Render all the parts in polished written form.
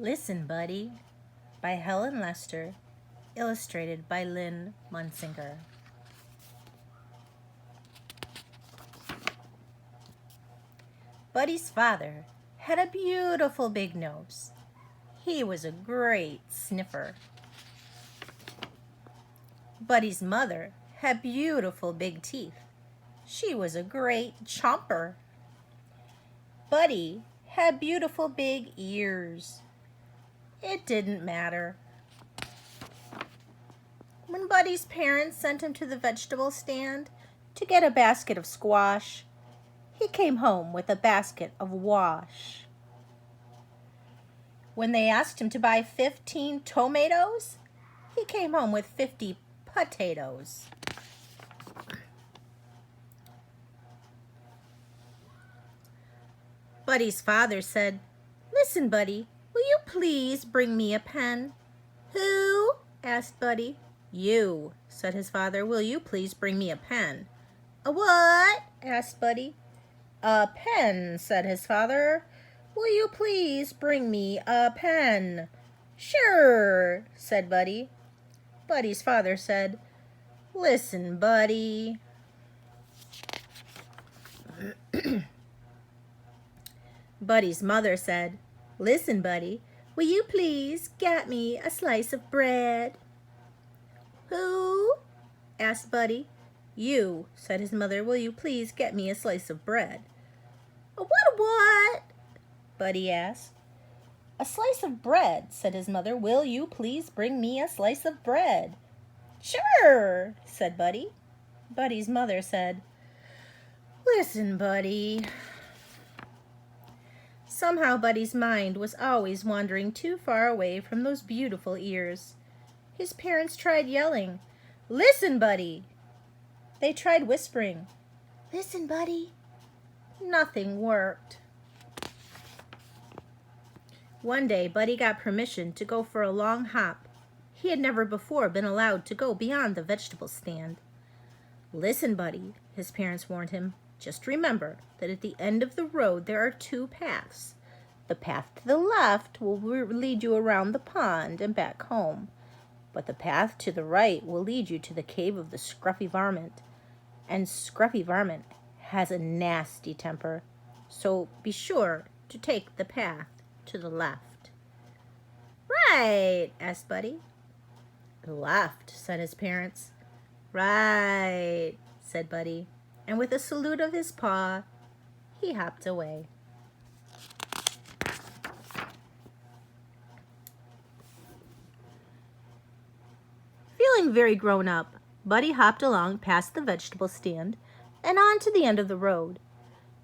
Listen, Buddy, by Helen Lester, illustrated by Lynn Munsinger. Buddy's father had a beautiful big nose. He was a great sniffer. Buddy's mother had beautiful big teeth. She was a great chomper. Buddy had beautiful big ears. It didn't matter. When Buddy's parents sent him to the vegetable stand to get a basket of squash, he came home with a basket of wash. When they asked him to buy 15 tomatoes, he came home with 50 potatoes. Buddy's father said, "Listen, Buddy, will you please bring me a pen?" "Who?" asked Buddy. "You," said his father. "Will you please bring me a pen?" "A what?" asked Buddy. "A pen," said his father. "Will you please bring me a pen?" "Sure," said Buddy. Buddy's father said, "Listen, Buddy." Buddy's mother said, "Listen, Buddy, will you please get me a slice of bread?" "Who?" asked Buddy. "You," said his mother. "Will you please get me a slice of bread?" What? Buddy asked. "A slice of bread," said his mother. "Will you please bring me a slice of bread?" "Sure," said Buddy. Buddy's mother said, "Listen, Buddy." Somehow Buddy's mind was always wandering too far away from those beautiful ears. His parents tried yelling, "Listen, Buddy!" They tried whispering, "Listen, Buddy!" Nothing worked. One day, Buddy got permission to go for a long hop. He had never before been allowed to go beyond the vegetable stand. "Listen, Buddy," his parents warned him. "Just remember that at the end of the road there are two paths. The path to the left will lead you around the pond and back home. But the path to the right will lead you to the cave of the Scruffy Varmint. And Scruffy Varmint has a nasty temper. So be sure to take the path to the left." "Right," asked Buddy. "Left," said his parents. "Right," said Buddy. And with a salute of his paw, he hopped away. Feeling very grown up, Buddy hopped along past the vegetable stand and on to the end of the road.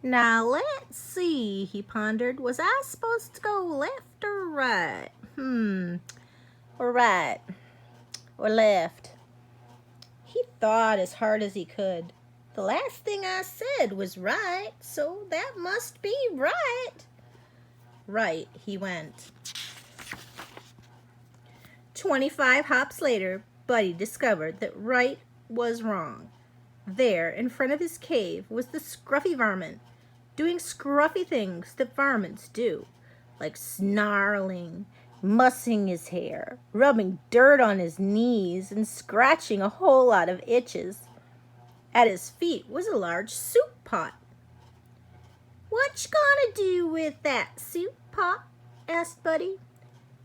"Now let's see," he pondered. "Was I supposed to go left or right? Or right or left?" He thought as hard as he could. "The last thing I said was right, so that must be right." Right he went. 25 hops later, Buddy discovered that right was wrong. There, in front of his cave, was the Scruffy Varmint, doing scruffy things that varmints do, like snarling, mussing his hair, rubbing dirt on his knees, and scratching a whole lot of itches. At his feet was a large soup pot. "What you gonna do with that soup pot?" asked Buddy.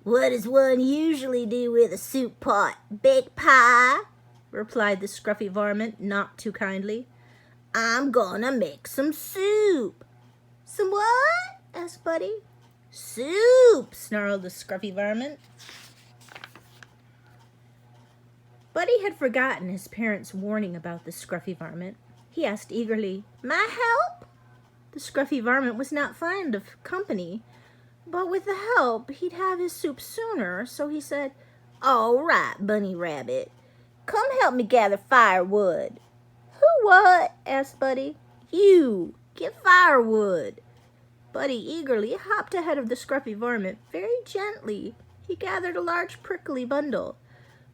"What does one usually do with a soup pot? Bake pie?" replied the Scruffy Varmint, not too kindly. "I'm gonna make some soup." "Some what?" asked Buddy. "Soup," snarled the Scruffy Varmint. Buddy had forgotten his parents' warning about the Scruffy Varmint. He asked eagerly, "My help?" The Scruffy Varmint was not fond of company, but with the help he'd have his soup sooner, so he said, "All right, Bunny Rabbit. Come help me gather firewood." "Who what?" asked Buddy. "You. Get firewood." Buddy eagerly hopped ahead of the Scruffy Varmint. Very gently he gathered a large prickly bundle,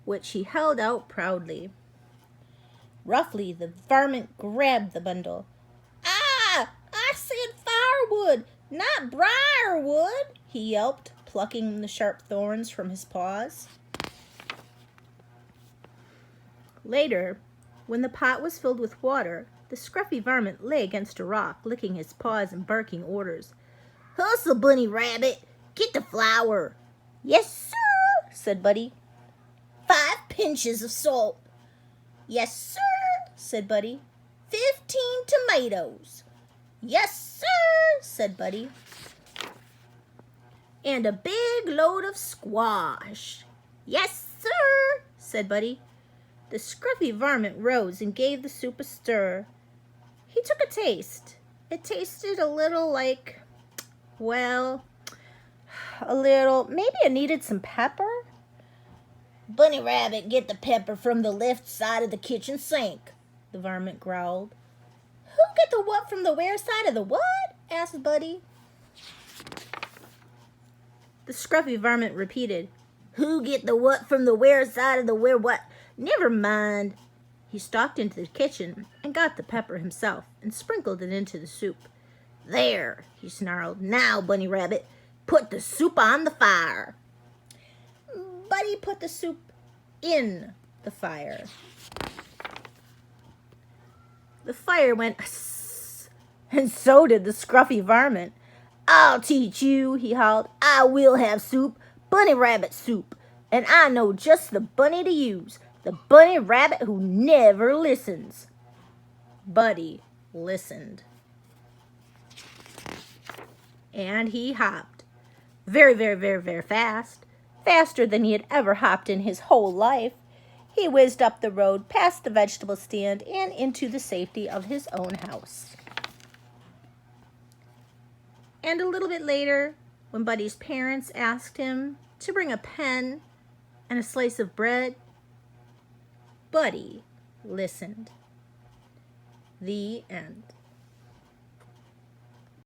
which he held out proudly. Roughly the varmint grabbed the bundle. "Ah! I said firewood, not briarwood," he yelped, plucking the sharp thorns from his paws. Later, when the pot was filled with water, the scruffy varmint lay against a rock, licking his paws and barking orders. "Hustle, Bunny Rabbit! Get the flour!" "Yes, sir," said Buddy. "5 pinches of salt." "Yes, sir," said Buddy. 15 tomatoes." "Yes, sir," said Buddy. "And a big load of squash." "Yes, sir," said Buddy. The scruffy varmint rose and gave the soup a stir. He took a taste. It tasted a little like, well, maybe it needed some pepper. "Bunny Rabbit, get the pepper from the left side of the kitchen sink," the varmint growled. "Who get the what from the where side of the what?" asked Buddy. The scruffy varmint repeated, "Who get the what from the where side of the where what? Never mind." He stalked into the kitchen and got the pepper himself and sprinkled it into the soup. "There," he snarled. "Now, Bunny Rabbit, put the soup on the fire." Buddy put the soup in the fire. The fire went hiss, and so did the scruffy varmint. "I'll teach you," he howled. "I will have soup, Bunny Rabbit soup, and I know just the bunny to use, the Bunny Rabbit who never listens." Buddy listened. And he hopped very, very, very, very fast, faster than he had ever hopped in his whole life. He whizzed up the road, past the vegetable stand, and into the safety of his own house. And a little bit later, when Buddy's parents asked him to bring a pen and a slice of bread, Buddy listened. The end.